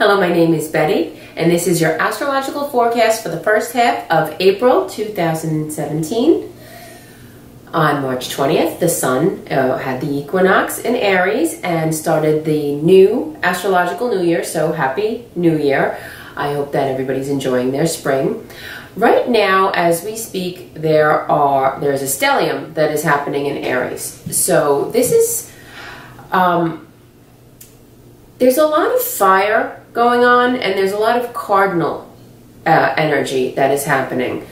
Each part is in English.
Hello, my name is Betty, and this is your astrological forecast for the first half of April 2017. On March 20th, the Sun had the equinox in Aries and started the new astrological new year, so happy new year. I hope that everybody's enjoying their spring. Right now, as we speak, there's a stellium that is happening in Aries. So this is, there's a lot of fire going on, and there's a lot of cardinal energy that is happening,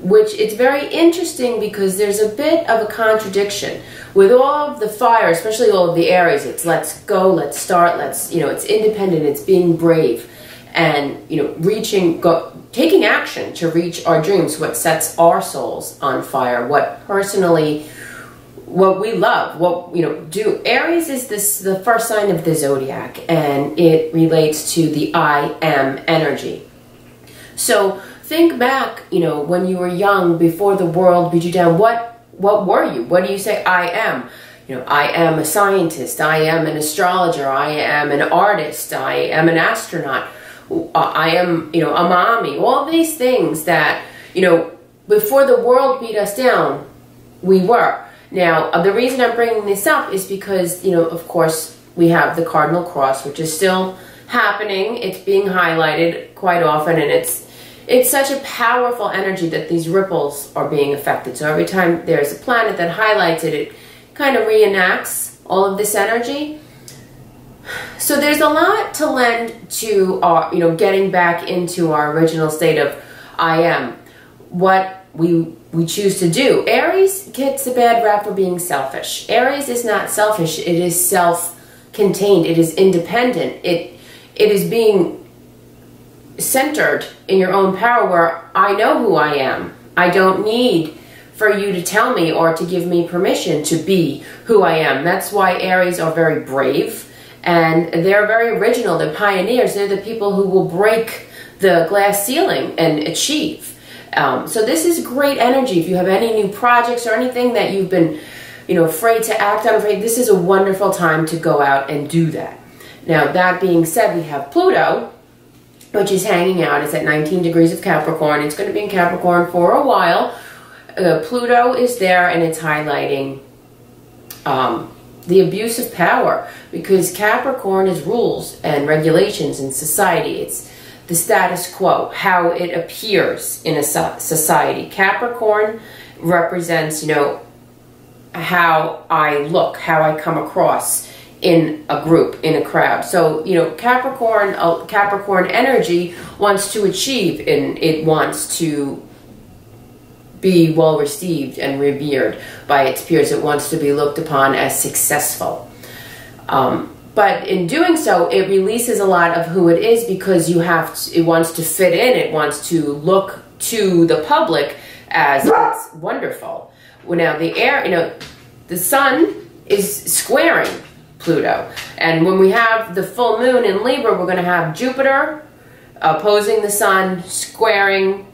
which it's very interesting because there's a bit of a contradiction with all of the fire, especially all of the Aries. It's let's go, let's start, it's independent, it's being brave, and taking action to reach our dreams, what sets our souls on fire, what we love, do. Aries is the first sign of the zodiac, and it relates to the I am energy. So think back, when you were young, before the world beat you down, what were you? What do you say? I am. I am a scientist, I am an astrologer, I am an artist, I am an astronaut, I am, a mommy. All these things that, before the world beat us down, we were. Now, the reason I'm bringing this up is because, of course, we have the cardinal cross, which is still happening. It's being highlighted quite often, and it's such a powerful energy that these ripples are being affected. So every time there's a planet that highlights it, it kind of reenacts all of this energy. So there's a lot to lend to our, getting back into our original state of I am, what we choose to do. Aries gets a bad rap for being selfish. Aries is not selfish. It is self-contained. It is independent. It is being centered in your own power, where I know who I am. I don't need for you to tell me or to give me permission to be who I am. That's why Aries are very brave, and they're very original. They're pioneers. They're the people who will break the glass ceiling and achieve. So this is great energy. If you have any new projects or anything that you've been, afraid to act on, this is a wonderful time to go out and do that. Now, that being said, we have Pluto, which is hanging out. It's at 19 degrees of Capricorn. It's going to be in Capricorn for a while. Pluto is there, and it's highlighting the abuse of power, because Capricorn is rules and regulations in society. It's the status quo, how it appears in a society. Capricorn represents, how I look, how I come across in a group, in a crowd. So, Capricorn energy wants to achieve, and it wants to be well received and revered by its peers. It wants to be looked upon as successful. But in doing so, it releases a lot of who it is, because it wants to fit in. It wants to look to the public as it's wonderful. Well, now the Sun is squaring Pluto. And when we have the full moon in Libra, we're going to have Jupiter opposing the Sun, squaring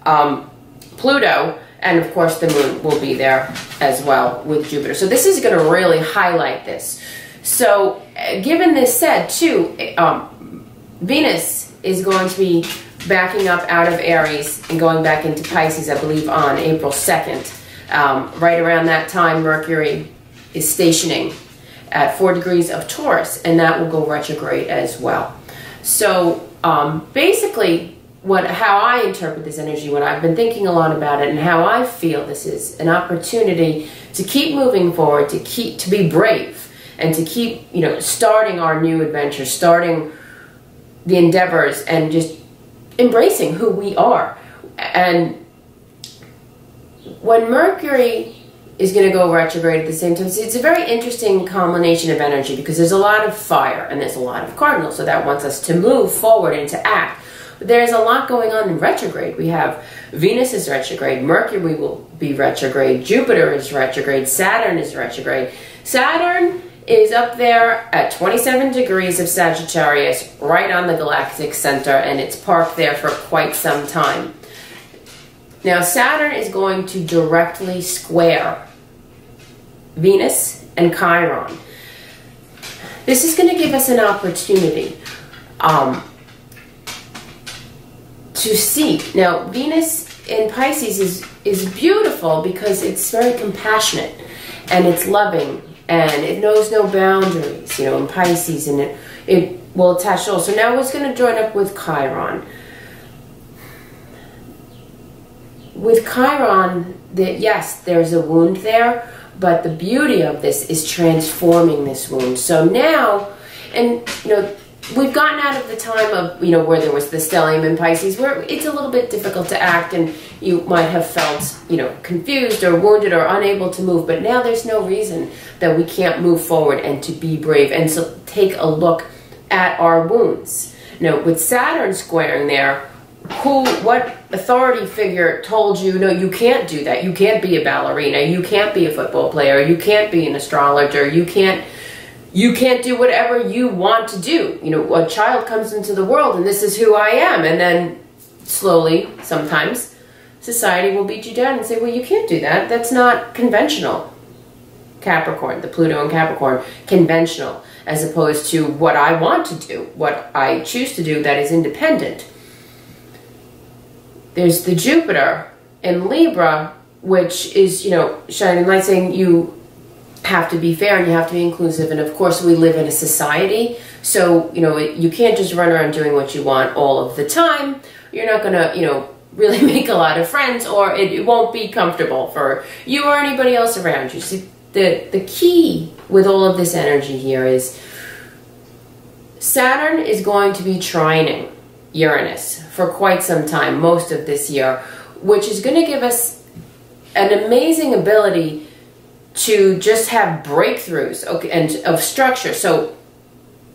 Pluto. And of course, the moon will be there as well with Jupiter. So this is going to really highlight this. So, given this said, too, Venus is going to be backing up out of Aries and going back into Pisces, I believe, on April 2nd. Right around that time, Mercury is stationing at 4 degrees of Taurus, and that will go retrograde as well. So, basically, how I interpret this energy, when I've been thinking a lot about it, and how I feel this is an opportunity to keep moving forward, to be brave, and to keep, starting our new adventure, starting the endeavors, and just embracing who we are. And when Mercury is going to go retrograde at the same time, it's a very interesting combination of energy, because there's a lot of fire and there's a lot of cardinal, so that wants us to move forward and to act. But there's a lot going on in retrograde. We have Venus is retrograde, Mercury will be retrograde, Jupiter is retrograde, Saturn is retrograde. Saturn is up there at 27 degrees of Sagittarius, right on the galactic center, and it's parked there for quite some time. Now, Saturn is going to directly square Venus and Chiron. This is going to give us an opportunity to see. Now, Venus in Pisces is beautiful because it's very compassionate and it's loving and it knows no boundaries, in Pisces, and it will attach souls. So now it's going to join up with Chiron. With Chiron, yes, there's a wound there, but the beauty of this is transforming this wound. So now, and we've gotten out of the time of, where there was the stellium in Pisces, where it's a little bit difficult to act and you might have felt, confused or wounded or unable to move. But now there's no reason that we can't move forward and to be brave. And so take a look at our wounds. With Saturn squaring there, what authority figure told you, no, you can't do that. You can't be a ballerina. You can't be a football player. You can't be an astrologer. You can't do whatever you want to do. A child comes into the world and this is who I am. And then slowly, sometimes, society will beat you down and say, well, you can't do that. That's not conventional. Capricorn, the Pluto in Capricorn, conventional, as opposed to what I want to do, what I choose to do that is independent. There's the Jupiter in Libra, which is, shining light, saying you have to be fair and you have to be inclusive. And of course, we live in a society, so, you can't just run around doing what you want all of the time. You're not going to, really make a lot of friends, or it won't be comfortable for you or anybody else around you. See, the key with all of this energy here is Saturn is going to be trining Uranus for quite some time, most of this year, which is going to give us an amazing ability to just have breakthroughs, and of structure. So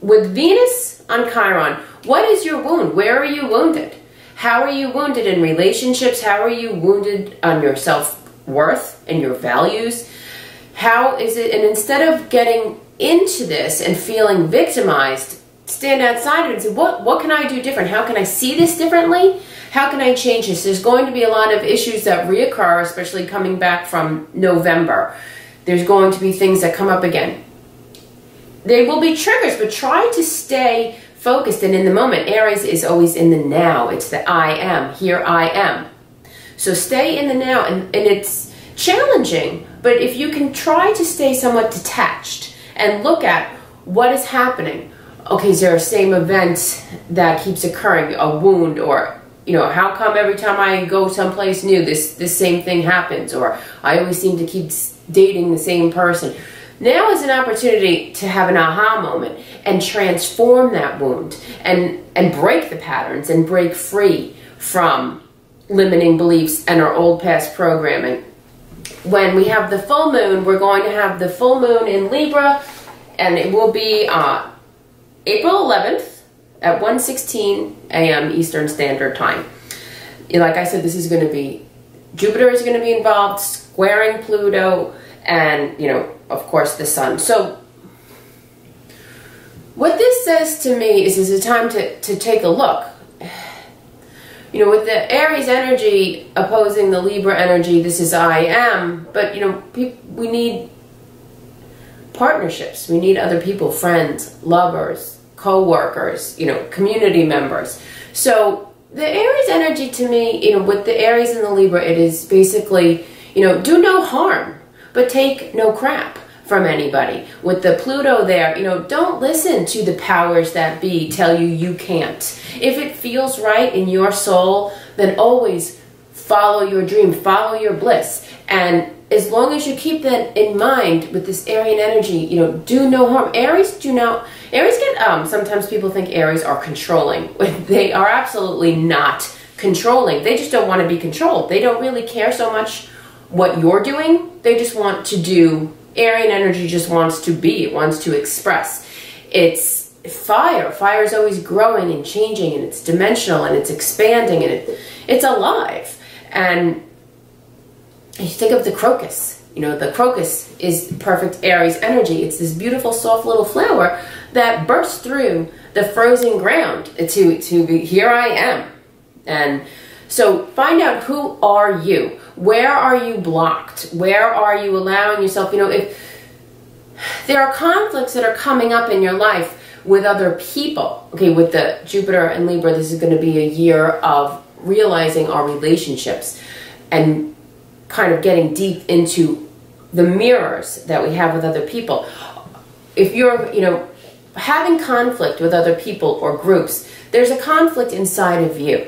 with Venus on Chiron, what is your wound? Where are you wounded? How are you wounded in relationships? How are you wounded on your self-worth and your values? How is it, and instead of getting into this and feeling victimized, stand outside it and say, what can I do different? How can I see this differently? How can I change this? There's going to be a lot of issues that reoccur, especially coming back from November. There's going to be things that come up again. They will be triggers, but try to stay focused and in the moment. Aries is always in the now. It's the I am. Here I am. So stay in the now, and it's challenging, but if you can try to stay somewhat detached and look at what is happening. Okay, is there a same event that keeps occurring, a wound, or how come every time I go someplace new this same thing happens, or I always seem to keep dating the same person. Now is an opportunity to have an aha moment and transform that wound and break the patterns and break free from limiting beliefs and our old past programming. When we have the full moon, we're going to have the full moon in Libra, and it will be April 11th at 1:16 a.m. Eastern Standard Time. Like I said, this is going to be, Jupiter is going to be involved, squaring Pluto, and, of course, the sun. So what this says to me is a time to take a look. With the Aries energy opposing the Libra energy, this is I am, but, we need partnerships. We need other people, friends, lovers, co-workers, community members. So the Aries energy to me, with the Aries and the Libra, it is basically, do no harm, but take no crap from anybody. With the Pluto there, don't listen to the powers that be tell you you can't. If it feels right in your soul, then always follow your dream, follow your bliss. And as long as you keep that in mind with this Aryan energy, do no harm. Aries get, sometimes people think Aries are controlling. They are absolutely not controlling. They just don't want to be controlled. They don't really care so much what you're doing. They just want to do, Aryan energy just wants to be, it wants to express. It's fire. Fire is always growing and changing, and it's dimensional, and it's expanding, and it's alive. And you think of the crocus. The crocus is perfect Aries energy. It's this beautiful, soft little flower that bursts through the frozen ground to be, here I am. And so find out, who are you? Where are you blocked? Where are you allowing yourself, if there are conflicts that are coming up in your life with other people. Okay, with the Jupiter and Libra, this is going to be a year of realizing our relationships and kind of getting deep into the mirrors that we have with other people. If you're, having conflict with other people or groups, there's a conflict inside of you.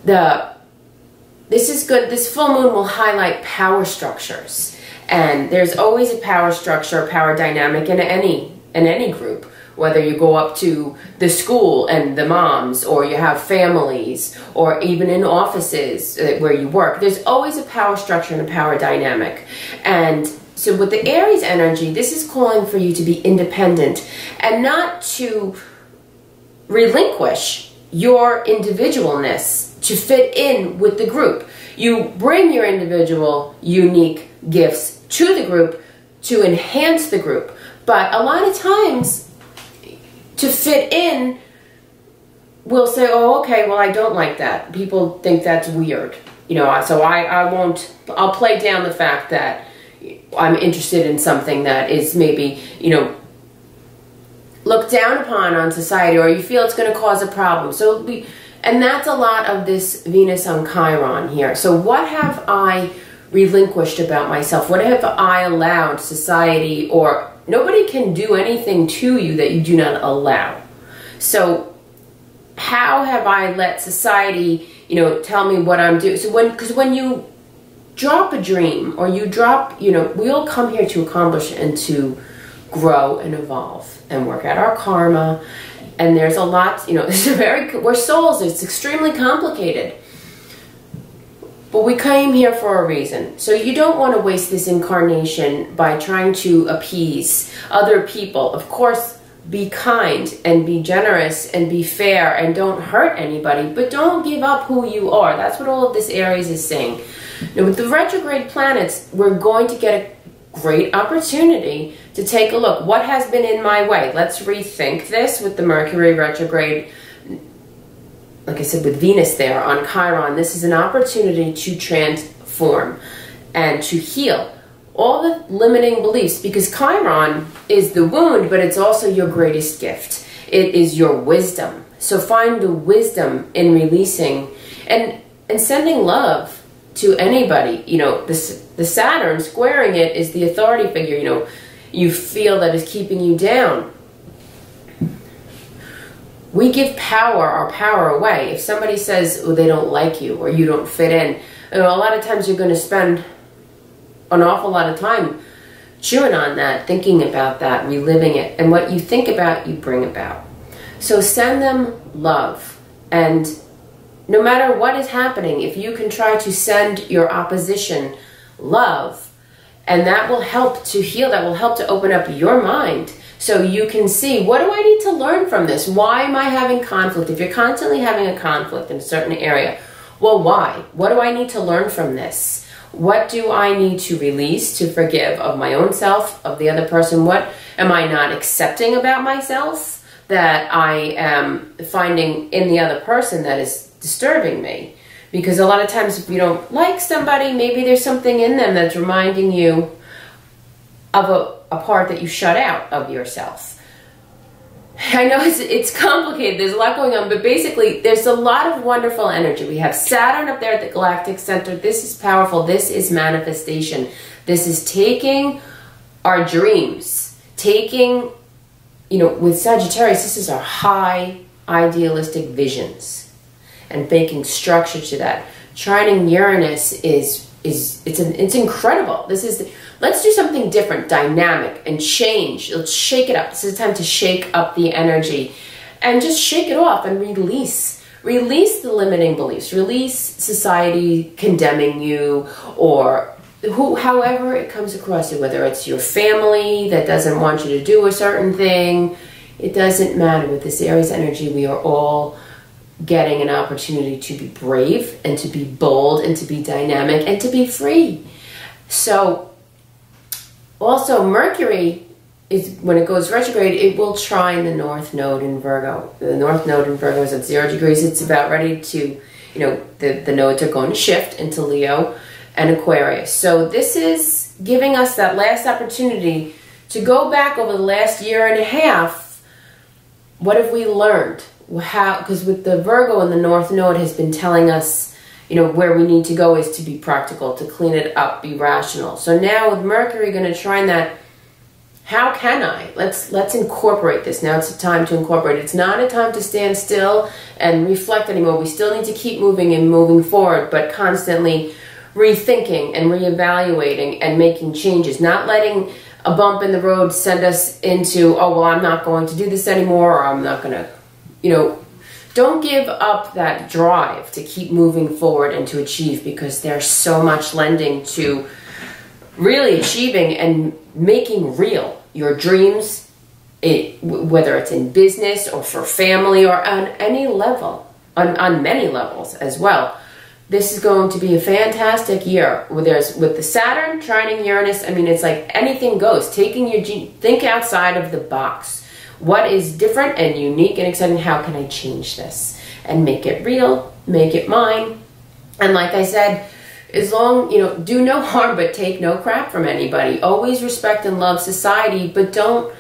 This is good. This full moon will highlight power structures. And there's always a power structure, power dynamic in any group. Whether you go up to the school and the moms, or you have families, or even in offices where you work, there's always a power structure and a power dynamic. And so with the Aries energy, this is calling for you to be independent and not to relinquish your individualness to fit in with the group. You bring your individual, unique gifts to the group to enhance the group. But a lot of times, to fit in, we'll say, oh, okay, well, I don't like that. People think that's weird. So I'll play down the fact that I'm interested in something that is maybe, looked down upon on society, or you feel it's going to cause a problem. And that's a lot of this Venus on Chiron here. So what have I relinquished about myself? What have I allowed society, or nobody can do anything to you that you do not allow. So how have I let society, tell me what I'm doing? So because when you drop a dream, or you drop, we all come here to accomplish and to grow and evolve and work out our karma. And there's a lot, we're souls, it's extremely complicated. But we came here for a reason. So you don't want to waste this incarnation by trying to appease other people. Of course, be kind and be generous and be fair and don't hurt anybody, but don't give up who you are. That's what all of this Aries is saying. Now, with the retrograde planets, we're going to get a great opportunity to take a look. What has been in my way? Let's rethink this with the Mercury retrograde. Like I said, with Venus there on Chiron, this is an opportunity to transform and to heal all the limiting beliefs, because Chiron is the wound, but it's also your greatest gift. It is your wisdom. So find the wisdom in releasing and sending love to anybody. The Saturn squaring it is the authority figure, you feel that is keeping you down. We give our power away. If somebody says, oh, they don't like you or you don't fit in, a lot of times you're going to spend an awful lot of time chewing on that, thinking about that, reliving it. And what you think about, you bring about. So send them love. And no matter what is happening, if you can try to send your opposition love, and that will help to heal, that will help to open up your mind. So you can see, what do I need to learn from this? Why am I having conflict? If you're constantly having a conflict in a certain area, well, why? What do I need to learn from this? What do I need to release, to forgive of my own self, of the other person? What am I not accepting about myself that I am finding in the other person that is disturbing me? Because a lot of times if you don't like somebody, maybe there's something in them that's reminding you of a part that you shut out of yourself. I know it's complicated, there's a lot going on, but basically there's a lot of wonderful energy. We have Saturn up there at the galactic center. This is powerful. This is manifestation. This is taking our dreams, taking, with Sagittarius, this is our high idealistic visions and making structure to that. Trining Uranus it's incredible. Let's do something different, dynamic, and change. Let's shake it up. This is a time to shake up the energy and just shake it off and release. Release the limiting beliefs. Release society condemning you, or however it comes across you, whether it's your family that doesn't want you to do a certain thing. It doesn't matter. With this Aries energy, we are all getting an opportunity to be brave and to be bold and to be dynamic and to be free. So also Mercury is, when it goes retrograde, it will trine the North Node in Virgo. The North Node in Virgo is at 0 degrees. It's about ready to, the nodes are going to shift into Leo and Aquarius. So this is giving us that last opportunity to go back over the last year and a half. What have we learned? how, because with the Virgo and the North Node has been telling us, you know, where we need to go is to be practical, to clean it up, be rational. So now with Mercury going to trine that, how can I? Let's incorporate this. Now it's a time to incorporate. It's not a time to stand still and reflect anymore. We still need to keep moving and moving forward, but constantly rethinking and reevaluating and making changes. Not letting a bump in the road send us into, oh, well, I'm not going to do this anymore, or I'm not going to, you know, don't give up that drive to keep moving forward and to achieve, because there's so much lending to really achieving and making real your dreams, whether it's in business or for family or on any level, on many levels as well. This is going to be a fantastic year. With the Saturn trining Uranus, I mean, it's like anything goes. Think outside of the box. What is different and unique and exciting? How can I change this and make it real, make it mine? And like I said, as long, you know, do no harm, but take no crap from anybody. Always respect and love society, but don't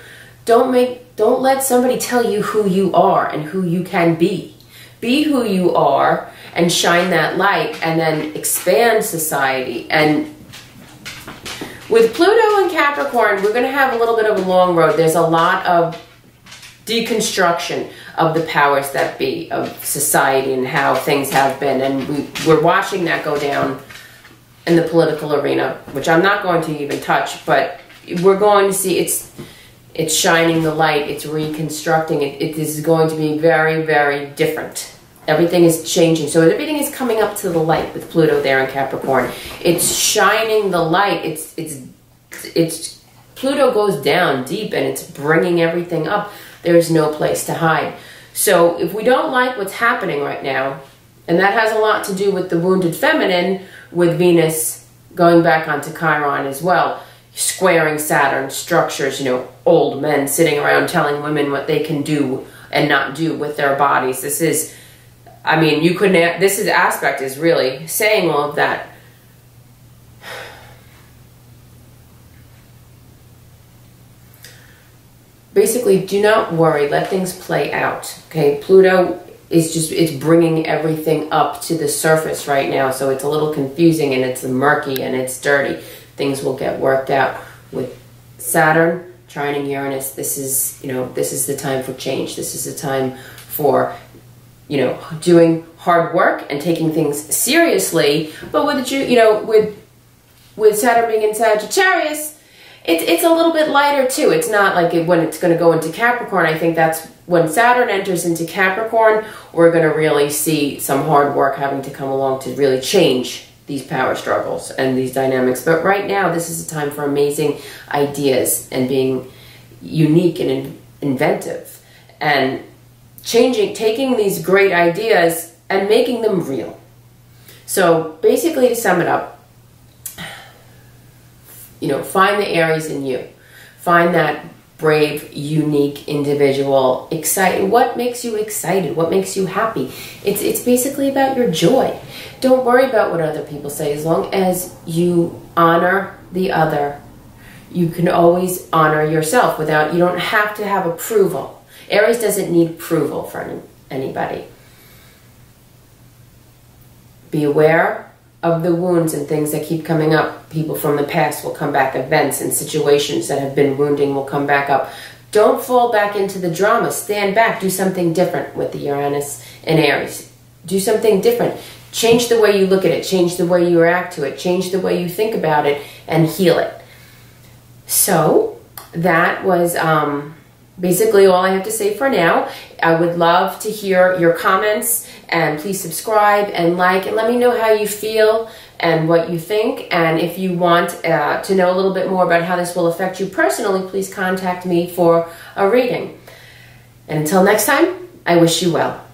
let somebody tell you who you are and who you can be. Be who you are and shine that light, and then expand society. And with Pluto and Capricorn, we're going to have a little bit of a long road. There's a lot of deconstruction of the powers that be of society and how things have been, and we're watching that go down in the political arena, which I'm not going to even touch, but we're going to see it's shining the light, it's reconstructing it. It is going to be very, very different. Everything is changing. So everything is coming up to the light with Pluto there in Capricorn. It's shining the light. It's Pluto goes down deep and it's bringing everything up. There's no place to hide. So if we don't like what's happening right now, and that has a lot to do with the wounded feminine, with Venus going back onto Chiron as well, squaring Saturn, structures, you know, old men sitting around telling women what they can do and not do with their bodies. This is, I mean, you couldn't, this is aspect is really saying all of that. Basically, do not worry, let things play out, okay? Pluto is just, it's bringing everything up to the surface right now, so it's a little confusing and it's murky and it's dirty. Things will get worked out. With Saturn trining Uranus, this is, you know, this is the time for change. This is the time for, you know, doing hard work and taking things seriously. But with, you know, with Saturn being in Sagittarius, it's a little bit lighter too. It's not like when it's going to go into Capricorn. I think that's when Saturn enters into Capricorn, we're going to really see some hard work having to come along to really change these power struggles and these dynamics. But right now, this is a time for amazing ideas and being unique and inventive and taking these great ideas and making them real. So basically, to sum it up, you know, find the Aries in you. Find that brave, unique individual. Excited. What makes you excited? What makes you happy? It's basically about your joy. Don't worry about what other people say. As long as you honor the other, you can always honor yourself without, you don't have to have approval. Aries doesn't need approval from anybody. Be aware of the wounds and things that keep coming up. People from the past will come back. Events and situations that have been wounding will come back up. Don't fall back into the drama. Stand back. Do something different with the Uranus and Aries. Do something different. Change the way you look at it. Change the way you react to it. Change the way you think about it and heal it. So that was basically all I have to say for now. I would love to hear your comments, and please subscribe and like and let me know how you feel and what you think. And if you want to know a little bit more about how this will affect you personally, please contact me for a reading. And until next time, I wish you well.